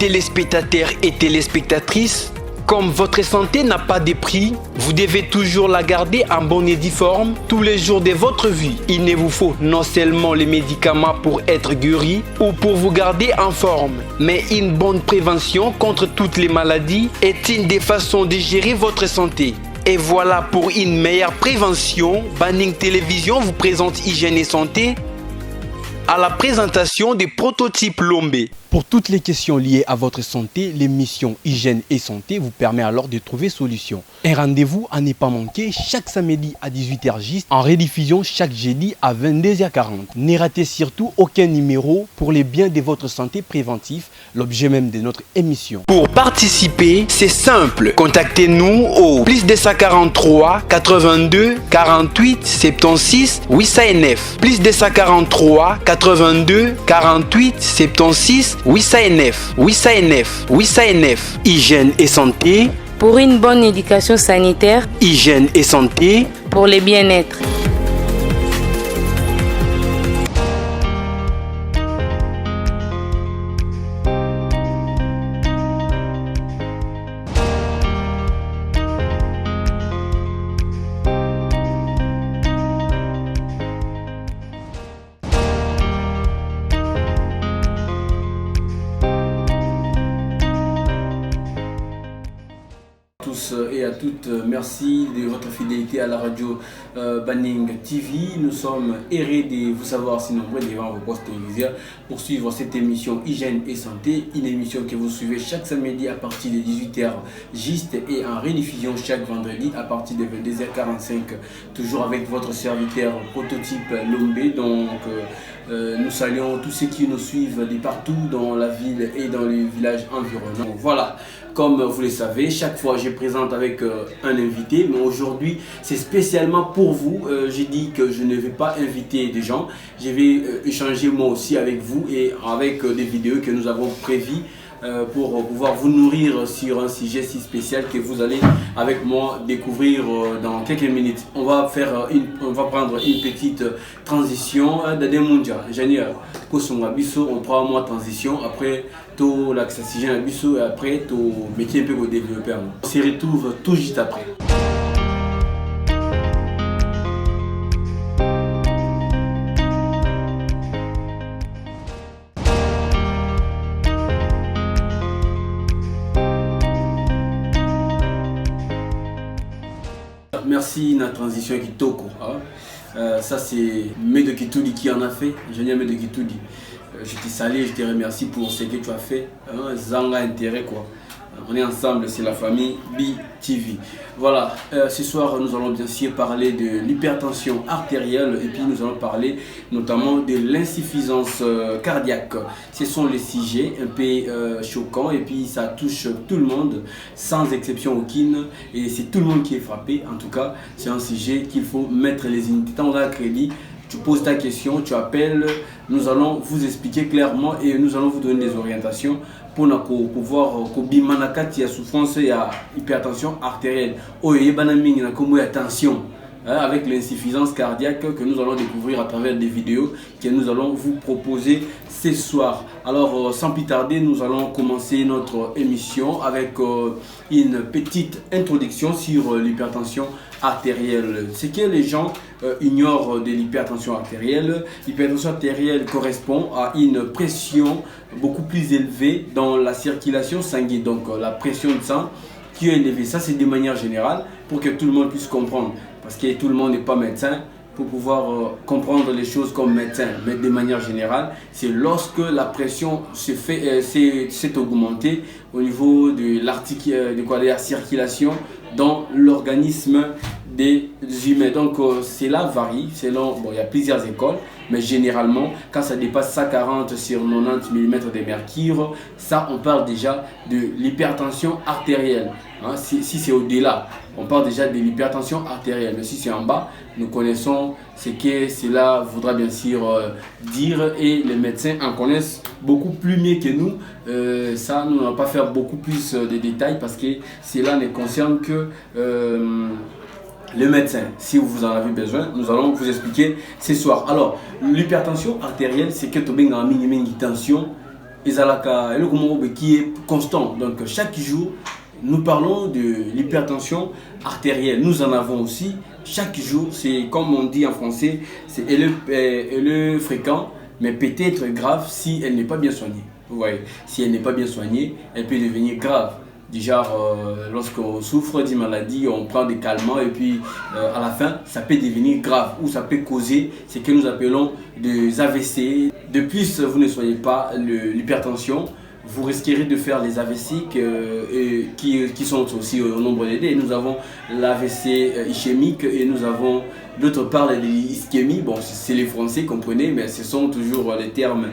téléspectateurs et téléspectatrices, comme votre santé n'a pas de prix, vous devez toujours la garder en bonne et due forme tous les jours de votre vie. Il ne vous faut non seulement les médicaments pour être guéri ou pour vous garder en forme, mais une bonne prévention contre toutes les maladies est une des façons de gérer votre santé. Et voilà, pour une meilleure prévention, Banning Télévision vous présente Hygiène et Santé à la présentation des prototypes Lombé. Pour toutes les questions liées à votre santé, l'émission Hygiène et Santé vous permet alors de trouver solution. Un rendez-vous à ne pas manquer chaque samedi à 18h juste, en rediffusion chaque jeudi à 22h40. Ne ratez surtout aucun numéro pour les biens de votre santé préventif, l'objet même de notre émission. Pour participer, c'est simple. Contactez-nous au +243 82 48 76 809. +243 82 48 76 809. Hygiène et santé. Pour une bonne éducation sanitaire. Hygiène et santé. Pour le bien-être. Et à toutes, merci de votre fidélité à la radio Banning TV. Nous sommes heureux de vous savoir si nombreux devant vos postes téléviseurs pour suivre cette émission Hygiène et Santé, une émission que vous suivez chaque samedi à partir de 18h juste et en rediffusion chaque vendredi à partir de 22h45, toujours avec votre serviteur prototype Lombé. Donc nous saluons tous ceux qui nous suivent de partout dans la ville et dans les villages environnants. Voilà, comme vous le savez, chaque fois je présente avec un invité, mais aujourd'hui c'est spécialement pour vous. J'ai dit que je ne vais pas inviter des gens, je vais échanger moi aussi avec vous et avec des vidéos que nous avons prévues pour pouvoir vous nourrir sur un sujet si spécial que vous allez avec moi découvrir dans quelques minutes. On va prendre une petite transition d'Ademunja. Ingénieur, on prend moi transition après tout l'accession à Bisso et après tout métier un peu au développeur. On se retrouve tout juste après. Merci la transition qui toko. Ça c'est Medo Kitoudi qui en a fait, ingénieur Medo Kitoudi. Je te salue, je te remercie pour ce que tu as fait. Zanga intérêt quoi. On est ensemble, c'est la famille BTV. Voilà, ce soir nous allons bien sûr parler de l'hypertension artérielle et puis nous allons parler notamment de l'insuffisance cardiaque. Ce sont les sujets un peu choquants et puis ça touche tout le monde sans exception aucune et c'est tout le monde qui est frappé. En tout cas, c'est un sujet qu'il faut mettre les unités dans le crédit. Tu poses ta question, tu appelles, nous allons vous expliquer clairement et nous allons vous donner des orientations pour pouvoir bimanakati ya souffrance et à hypertension artérielle. Attention avec l'insuffisance cardiaque que nous allons découvrir à travers des vidéos que nous allons vous proposer ce soir. Alors sans plus tarder, nous allons commencer notre émission avec une petite introduction sur l'hypertension artérielle. C'est que les gens ignorent de l'hypertension artérielle. L'hypertension artérielle correspond à une pression beaucoup plus élevée dans la circulation sanguine, donc la pression de sang qui est élevée. Ça c'est de manière générale pour que tout le monde puisse comprendre, parce que tout le monde n'est pas médecin pour pouvoir comprendre les choses comme médecin, mais de manière générale, c'est lorsque la pression s'est augmentée au niveau de la circulation dans l'organisme des humains. Donc cela varie selon, il y a plusieurs écoles, mais généralement quand ça dépasse 140 sur 90 mm de mercure, ça on parle déjà de l'hypertension artérielle. Si c'est au-delà, on parle déjà de l'hypertension artérielle, mais si c'est en bas, nous connaissons ce que cela voudra bien sûr dire et les médecins en connaissent beaucoup plus mieux que nous. Ça, nous n'allons pas faire beaucoup plus de détails parce que cela ne concerne que le médecin. Si vous en avez besoin, nous allons vous expliquer ce soir. Alors, l'hypertension artérielle, c'est que tu as une tension ezalaka eloko moko qui est constant. Donc chaque jour, nous parlons de l'hypertension artérielle. Nous en avons aussi chaque jour. C'est comme on dit en français, c'est elle est fréquent, mais peut-être grave si elle n'est pas bien soignée. Vous voyez, si elle n'est pas bien soignée, elle peut devenir grave. Déjà, lorsqu'on souffre d'une maladie, on prend des calmants et puis à la fin, ça peut devenir grave ou ça peut causer ce que nous appelons des AVC. De plus, vous ne soignez pas l'hypertension, vous risquerez de faire les AVC qui sont aussi au nombre d'aider. Nous avons l'AVC ischémique et nous avons d'autre part l'ischémie. Bon, c'est les Français, comprenez, mais ce sont toujours les termes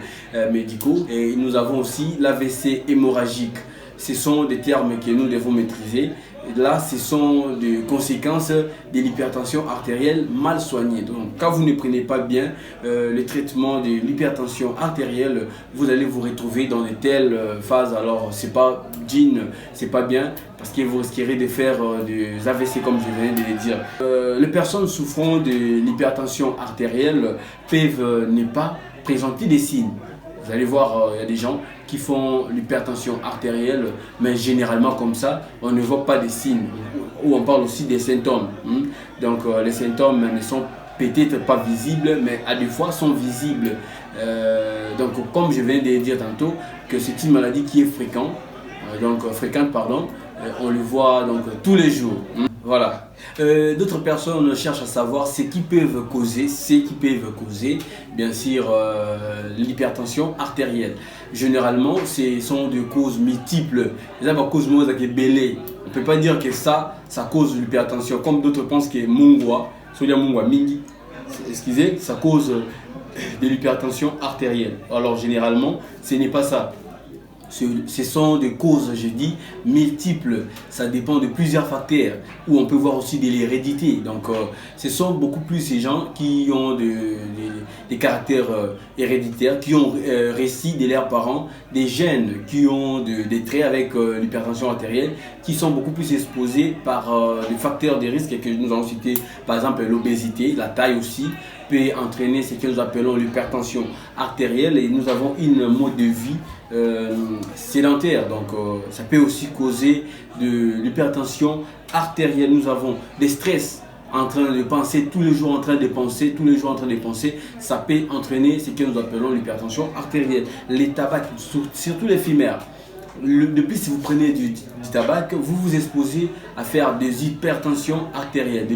médicaux. Et nous avons aussi l'AVC hémorragique. Ce sont des termes que nous devons maîtriser. Là, ce sont des conséquences de l'hypertension artérielle mal soignée. Donc, quand vous ne prenez pas bien le traitement de l'hypertension artérielle, vous allez vous retrouver dans de telles phases. Alors, c'est pas digne, c'est pas bien, parce que vous risquerez de faire des AVC comme je viens de le dire. Les personnes souffrant de l'hypertension artérielle peuvent ne pas présenter des signes. Vous allez voir, il y a des gens qui font l'hypertension artérielle, mais généralement comme ça, on ne voit pas des signes, ou on parle aussi des symptômes. Donc les symptômes ne sont peut-être pas visibles, mais à des fois sont visibles. Donc comme je viens de le dire tantôt, que c'est une maladie qui est fréquente, on le voit donc tous les jours. Voilà. D'autres personnes cherchent à savoir ce qui peuvent causer, bien sûr, l'hypertension artérielle. Généralement, ce sont des causes multiples. On ne peut pas dire que ça cause l'hypertension, comme d'autres pensent que ça cause de l'hypertension artérielle. Alors généralement, ce n'est pas ça. Ce sont des causes, je dis, multiples. Ça dépend de plusieurs facteurs, où on peut voir aussi de l'hérédité. Donc, ce sont beaucoup plus ces gens qui ont des caractères héréditaires, qui ont reçu de leurs parents des gènes qui ont des traits avec l'hypertension artérielle, qui sont beaucoup plus exposés par les facteurs de risque que nous allons citer, par exemple l'obésité, la taille aussi, peut entraîner ce que nous appelons l'hypertension artérielle, et nous avons une mode de vie sédentaire, donc ça peut aussi causer de l'hypertension artérielle. Nous avons des stress, en train de penser, tous les jours en train de penser, ça peut entraîner ce que nous appelons l'hypertension artérielle. Les tabacs, surtout les fumeurs. Depuis, si vous prenez du tabac, vous vous exposez à faire des hypertensions artérielles.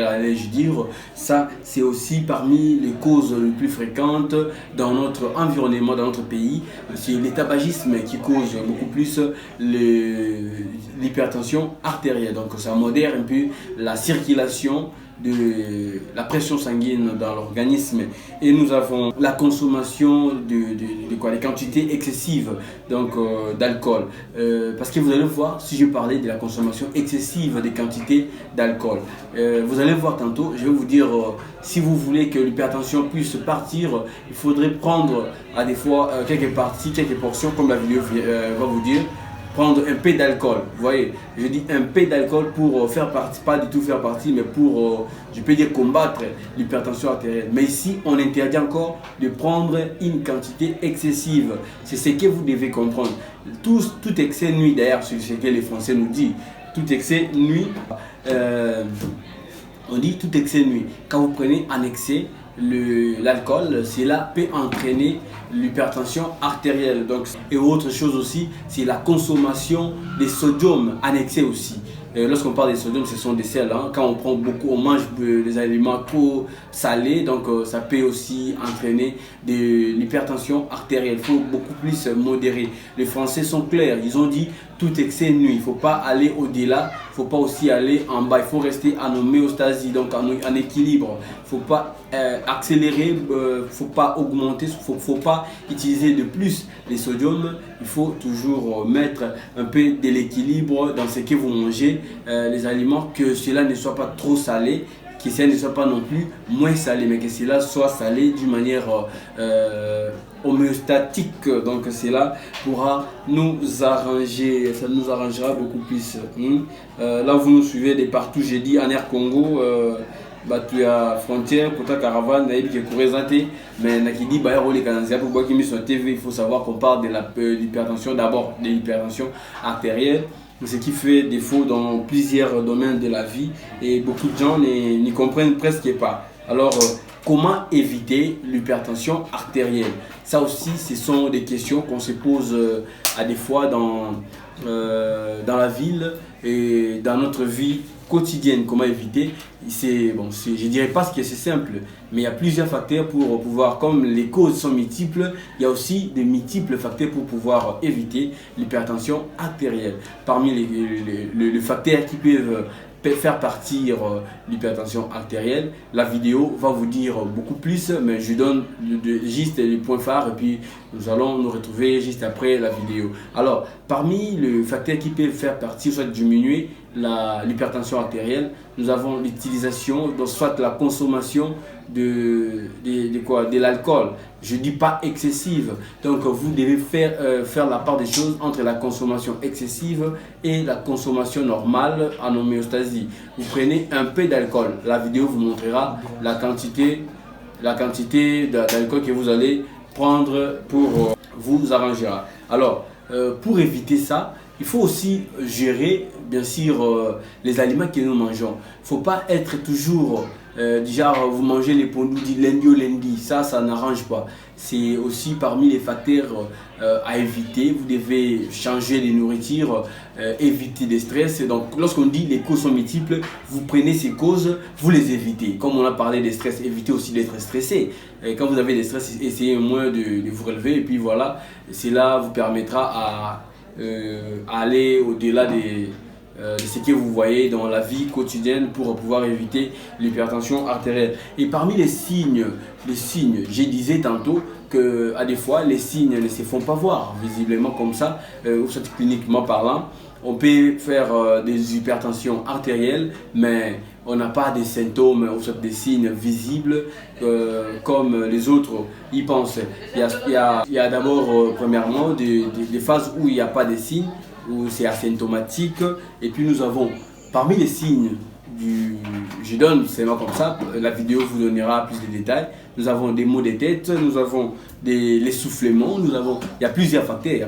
Allez, je dire, ça c'est aussi parmi les causes les plus fréquentes dans notre environnement, dans notre pays. C'est le tabagisme qui cause beaucoup plus l'hypertension artérielle. Donc ça modère un peu la circulation de la pression sanguine dans l'organisme, et nous avons la consommation des quantités excessives d'alcool, parce que vous allez voir, si je parlais de la consommation excessive des quantités d'alcool, vous allez voir tantôt, je vais vous dire, si vous voulez que l'hypertension puisse partir, il faudrait prendre à des fois quelques portions, comme la vidéo va vous dire. Prendre un peu d'alcool, vous voyez, je dis un peu d'alcool pour faire partie, pas du tout faire partie, mais pour, je peux dire, combattre l'hypertension artérielle. Mais ici, on interdit encore de prendre une quantité excessive. C'est ce que vous devez comprendre. Tout excès nuit, d'ailleurs, c'est ce que les Français nous disent. Tout excès nuit, on dit tout excès nuit. Quand vous prenez en excès l'alcool, cela peut entraîner l'hypertension artérielle. Donc, et autre chose aussi, c'est la consommation de sodium en excès aussi. Lorsqu'on parle de sodium, ce sont des sels. Quand on prend beaucoup, on mange des aliments trop salés, donc ça peut aussi entraîner de l'hypertension artérielle. Il faut beaucoup plus modérer. Les Français sont clairs, ils ont dit tout excès nuit. Il ne faut pas aller au-delà, il ne faut pas aussi aller en bas. Il faut rester en homéostasie, donc en équilibre. Il ne faut pas accélérer, il ne faut pas augmenter, il ne faut pas utiliser de plus les sodium. Il faut toujours mettre un peu de l'équilibre dans ce que vous mangez, les aliments, que cela ne soit pas trop salé, que cela ne soit pas non plus moins salé, mais que cela soit salé d'une manière homéostatique. Donc cela pourra nous arranger, ça nous arrangera beaucoup plus. Là vous nous suivez de partout, j'ai dit en Air Congo, bato ya frontière kota caravane nayebi ke koresanté mais nakidi ba rôle kananzia pour boire qui sur TV. Il faut savoir qu'on parle de l'hypertension, d'abord de l'hypertension artérielle, ce qui fait défaut dans plusieurs domaines de la vie et beaucoup de gens n'y comprennent presque pas. Alors comment éviter l'hypertension artérielle? Ça aussi, ce sont des questions qu'on se pose à des fois dans la ville et dans notre vie quotidienne. Comment éviter? Je dirais pas que c'est simple, mais il y a plusieurs facteurs pour pouvoir, comme les causes sont multiples, il y a aussi de multiples facteurs pour pouvoir éviter l'hypertension artérielle. Parmi les facteurs qui peuvent faire partir l'hypertension artérielle, la vidéo va vous dire beaucoup plus, mais je donne juste les points phares et puis nous allons nous retrouver juste après la vidéo. Alors, parmi les facteurs qui peuvent faire partir, soit diminuer l'hypertension artérielle, nous avons l'utilisation, soit la consommation de l'alcool. Je ne dis pas excessive, donc vous devez faire la part des choses entre la consommation excessive et la consommation normale en homéostasie. Vous prenez un peu d'alcool, la vidéo vous montrera la quantité d'alcool que vous allez prendre pour vous arranger. Alors, pour éviter ça, il faut aussi gérer, bien sûr, les aliments que nous mangeons. Il ne faut pas être toujours du genre, vous mangez les pondous du lundi au lundi. Ça n'arrange pas. C'est aussi parmi les facteurs à éviter. Vous devez changer les nourritures, éviter des stress. Donc, lorsqu'on dit les causes sont multiples, vous prenez ces causes, vous les évitez. Comme on a parlé des stress, évitez aussi d'être stressé. Et quand vous avez des stress, essayez au moins de vous relever. Et puis voilà, cela vous permettra à aller au-delà de ce que vous voyez dans la vie quotidienne pour pouvoir éviter l'hypertension artérielle. Et parmi les signes, je disais tantôt que à des fois les signes ne se font pas voir visiblement comme ça, ou soit cliniquement parlant. On peut faire des hypertensions artérielles, mais on n'a pas des symptômes ou soit des signes visibles comme les autres y pensent. Il y a d'abord, premièrement, des phases où il n'y a pas de signes, où c'est asymptomatique. Et puis nous avons, parmi les signes, je donne seulement comme ça, la vidéo vous donnera plus de détails. Nous avons des maux de tête, nous avons l'essoufflement, il y a plusieurs facteurs,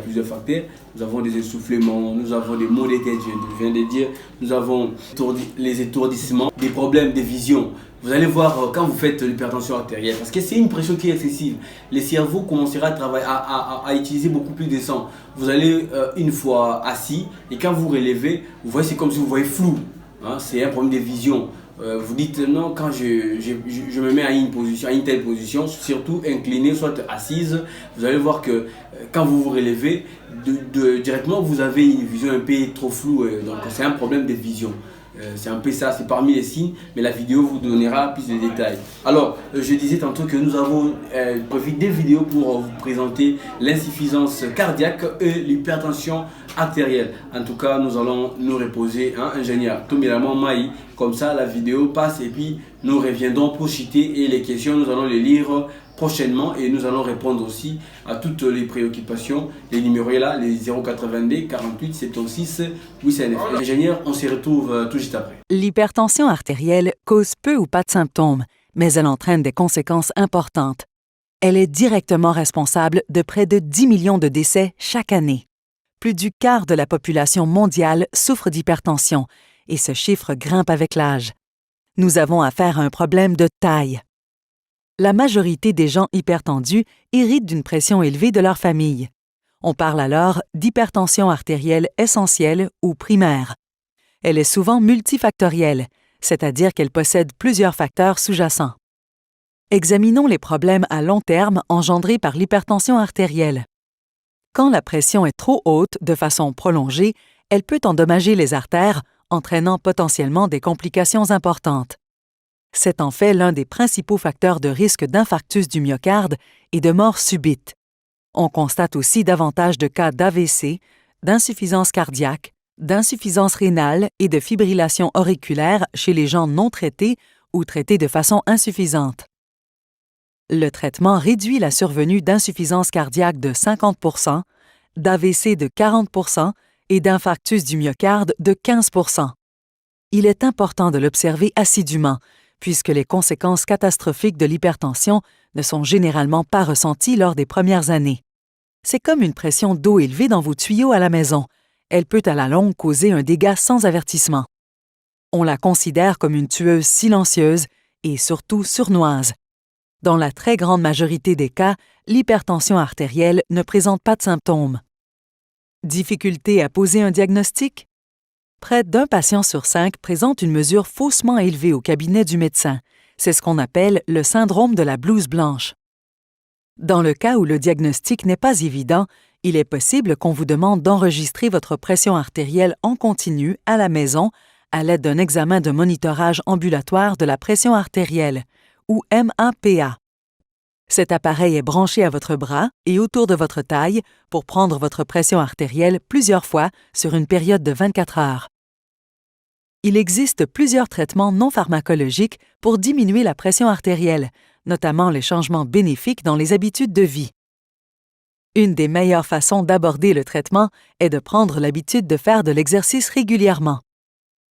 nous avons des essoufflements, nous avons des maux de tête, je viens de dire, nous avons les étourdissements, des problèmes de vision. Vous allez voir quand vous faites l'hypertension artérielle, parce que c'est une pression qui est excessive, le cerveau commencera à travailler, à utiliser beaucoup plus de sang. Vous allez une fois assis et quand vous relevez, vous voyez, c'est comme si vous voyez flou. Hein, c'est un problème de vision. Vous dites non, quand je me mets à une telle position, surtout incliné, soit assise, vous allez voir que quand vous vous relevez, directement vous avez une vision un peu trop floue. Donc c'est un problème de vision. C'est un peu ça, c'est parmi les signes, mais la vidéo vous donnera plus de détails. Alors, je disais tantôt que nous avons profité des vidéos pour vous présenter l'insuffisance cardiaque et l'hypertension artérielle. En tout cas, nous allons nous reposer, hein, ingénieur Tomiramon Maï. Comme ça, la vidéo passe et puis nous reviendrons pour citer et les questions, nous allons les lire prochainement et nous allons répondre aussi à toutes les préoccupations. Les numéros est là, les 082 48 76 809. Ingénieur, on se retrouve tout juste après. L'hypertension artérielle cause peu ou pas de symptômes, mais elle entraîne des conséquences importantes. Elle est directement responsable de près de 10 millions de décès chaque année. Plus du quart de la population mondiale souffre d'hypertension et ce chiffre grimpe avec l'âge. Nous avons affaire à un problème de taille. La majorité des gens hypertendus héritent d'une pression élevée de leur famille. On parle alors d'hypertension artérielle essentielle ou primaire. Elle est souvent multifactorielle, c'est-à-dire qu'elle possède plusieurs facteurs sous-jacents. Examinons les problèmes à long terme engendrés par l'hypertension artérielle. Quand la pression est trop haute de façon prolongée, elle peut endommager les artères, entraînant potentiellement des complications importantes. C'est en fait l'un des principaux facteurs de risque d'infarctus du myocarde et de mort subite. On constate aussi davantage de cas d'AVC, d'insuffisance cardiaque, d'insuffisance rénale et de fibrillation auriculaire chez les gens non traités ou traités de façon insuffisante. Le traitement réduit la survenue d'insuffisance cardiaque de 50 %, d'AVC de 40 % et d'infarctus du myocarde de 15 %. Il est important de l'observer assidûment, puisque les conséquences catastrophiques de l'hypertension ne sont généralement pas ressenties lors des premières années. C'est comme une pression d'eau élevée dans vos tuyaux à la maison. Elle peut à la longue causer un dégât sans avertissement. On la considère comme une tueuse silencieuse et surtout sournoise. Dans la très grande majorité des cas, l'hypertension artérielle ne présente pas de symptômes. Difficulté à poser un diagnostic? Près d'un patient sur 5 présente une mesure faussement élevée au cabinet du médecin. C'est ce qu'on appelle le syndrome de la blouse blanche. Dans le cas où le diagnostic n'est pas évident, il est possible qu'on vous demande d'enregistrer votre pression artérielle en continu à la maison à l'aide d'un examen de monitorage ambulatoire de la pression artérielle, ou MAPA. Cet appareil est branché à votre bras et autour de votre taille pour prendre votre pression artérielle plusieurs fois sur une période de 24 heures. Il existe plusieurs traitements non pharmacologiques pour diminuer la pression artérielle, notamment les changements bénéfiques dans les habitudes de vie. Une des meilleures façons d'aborder le traitement est de prendre l'habitude de faire de l'exercice régulièrement.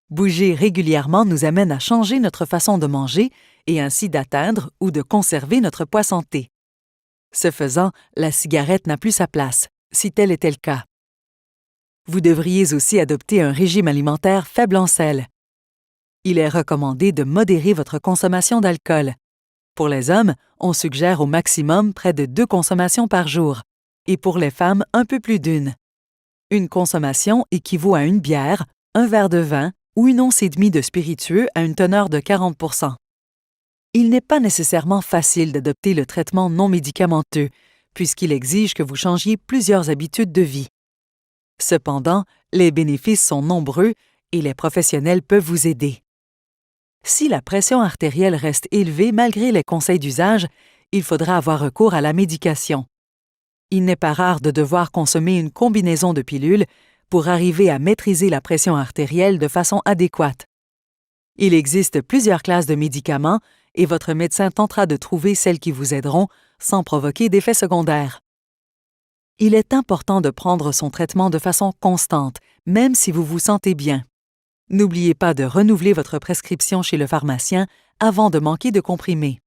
Bouger régulièrement nous amène à changer notre façon de manger et ainsi d'atteindre ou de conserver notre poids santé. Ce faisant, la cigarette n'a plus sa place, si tel était le cas. Vous devriez aussi adopter un régime alimentaire faible en sel. Il est recommandé de modérer votre consommation d'alcool. Pour les hommes, on suggère au maximum près de 2 consommations par jour, et pour les femmes, un peu plus d'une. Une consommation équivaut à une bière, un verre de vin ou une once et demie de spiritueux à une teneur de 40 %. Il n'est pas nécessairement facile d'adopter le traitement non médicamenteux, puisqu'il exige que vous changiez plusieurs habitudes de vie. Cependant, les bénéfices sont nombreux et les professionnels peuvent vous aider. Si la pression artérielle reste élevée malgré les conseils d'usage, il faudra avoir recours à la médication. Il n'est pas rare de devoir consommer une combinaison de pilules pour arriver à maîtriser la pression artérielle de façon adéquate. Il existe plusieurs classes de médicaments et votre médecin tentera de trouver celles qui vous aideront sans provoquer d'effets secondaires. Il est important de prendre son traitement de façon constante, même si vous vous sentez bien. N'oubliez pas de renouveler votre prescription chez le pharmacien avant de manquer de comprimés.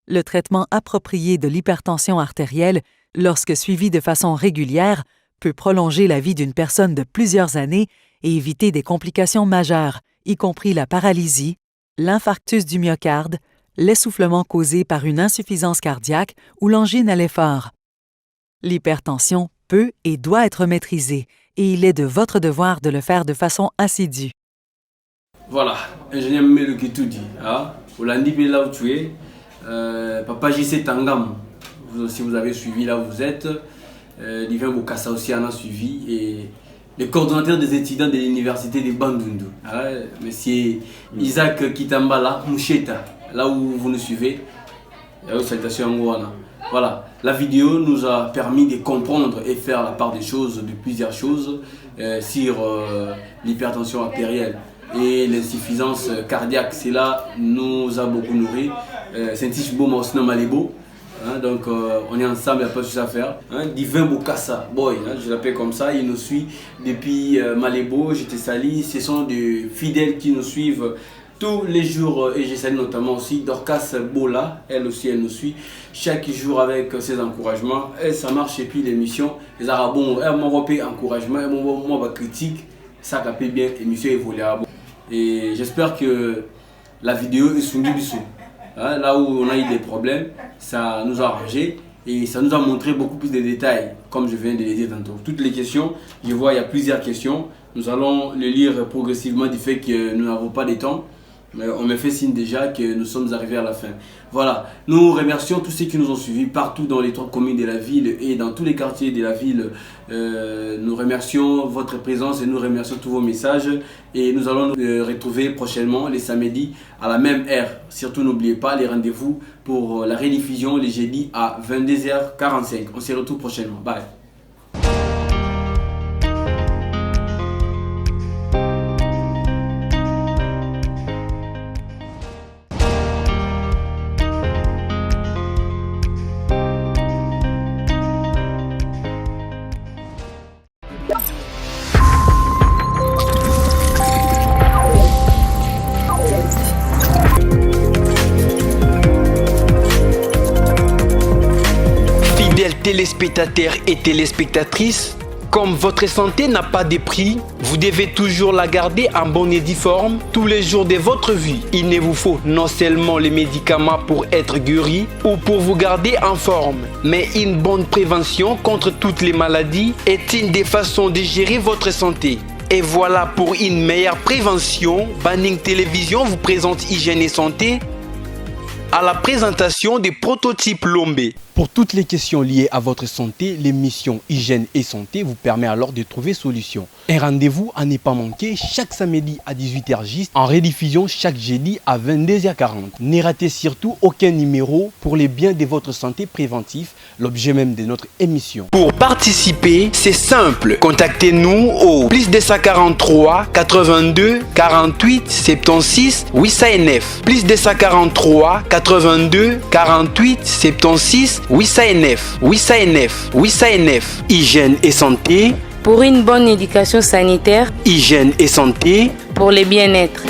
Le traitement approprié de l'hypertension artérielle, lorsque suivi de façon régulière, peut prolonger la vie d'une personne de plusieurs années et éviter des complications majeures, y compris la paralysie, l'infarctus du myocarde, l'essoufflement causé par une insuffisance cardiaque ou l'angine à l'effort. L'hypertension peut et doit être maîtrisée et il est de votre devoir de le faire de façon assidue. Voilà, ingénieur Melo qui tout dit. Olandi là où tu es, Papa JC Tangam, si vous avez suivi là où vous êtes, Divin Bokassa aussi en a suivi et le coordonnateur des étudiants de l'université de Bandundu, monsieur Isaac Kitambala Moucheta, là où vous nous suivez. Salutations à Ngouana. Voilà, la vidéo nous a permis de comprendre et faire la part des choses, de plusieurs choses sur l'hypertension artérielle et l'insuffisance cardiaque. C'est là nous a beaucoup nourri. C'est un petit beau morceau Malébo. Donc on est ensemble, il n'y a pas de choses à faire. Divin Bokassa, boy, je l'appelle comme ça, il nous suit depuis Malébo, j'étais sali. Ce sont des fidèles qui nous suivent tous les jours et je salue notamment aussi Dorcas Bola, elle aussi elle nous suit chaque jour avec ses encouragements. Et ça marche et puis l'émission, les Arabes, elle m'a repris encouragement, elle m'a critique, ça capé bien, l'émission évolue. Et j'espère que la vidéo est sous bisou. Là où on a eu des problèmes, ça nous a arrangé et ça nous a montré beaucoup plus de détails, comme je viens de le dire tantôt. Toutes les questions, je vois il y a plusieurs questions. Nous allons les lire progressivement du fait que nous n'avons pas de temps. Mais on me fait signe déjà que nous sommes arrivés à la fin. Voilà, nous remercions tous ceux qui nous ont suivis partout dans les 3 communes de la ville et dans tous les quartiers de la ville. Nous remercions votre présence et nous remercions tous vos messages. Et nous allons nous retrouver prochainement les samedis à la même heure. Surtout n'oubliez pas les rendez-vous pour la rediffusion les jeudis à 22h45. On se retrouve prochainement. Bye. téléspectateurs et téléspectatrices, comme votre santé n'a pas de prix, vous devez toujours la garder en bonne et due forme tous les jours de votre vie. Il ne vous faut non seulement les médicaments pour être guéri ou pour vous garder en forme, mais une bonne prévention contre toutes les maladies est une des façons de gérer votre santé. Et voilà, pour une meilleure prévention, Banning Télévision vous présente Hygiène et Santé à la présentation des prototypes Lombé. Pour toutes les questions liées à votre santé, l'émission Hygiène et Santé vous permet alors de trouver solution. Un rendez-vous à ne pas manquer chaque samedi à 18h juste, en rediffusion chaque jeudi à 22h40. Ne ratez surtout aucun numéro pour les biens de votre santé préventif, l'objet même de notre émission. Pour participer, c'est simple. Contactez-nous au +243 82 48 76 809. +243 82 48 76 809. Hygiène et santé. Pour une bonne éducation sanitaire. Hygiène et santé. Pour le bien-être.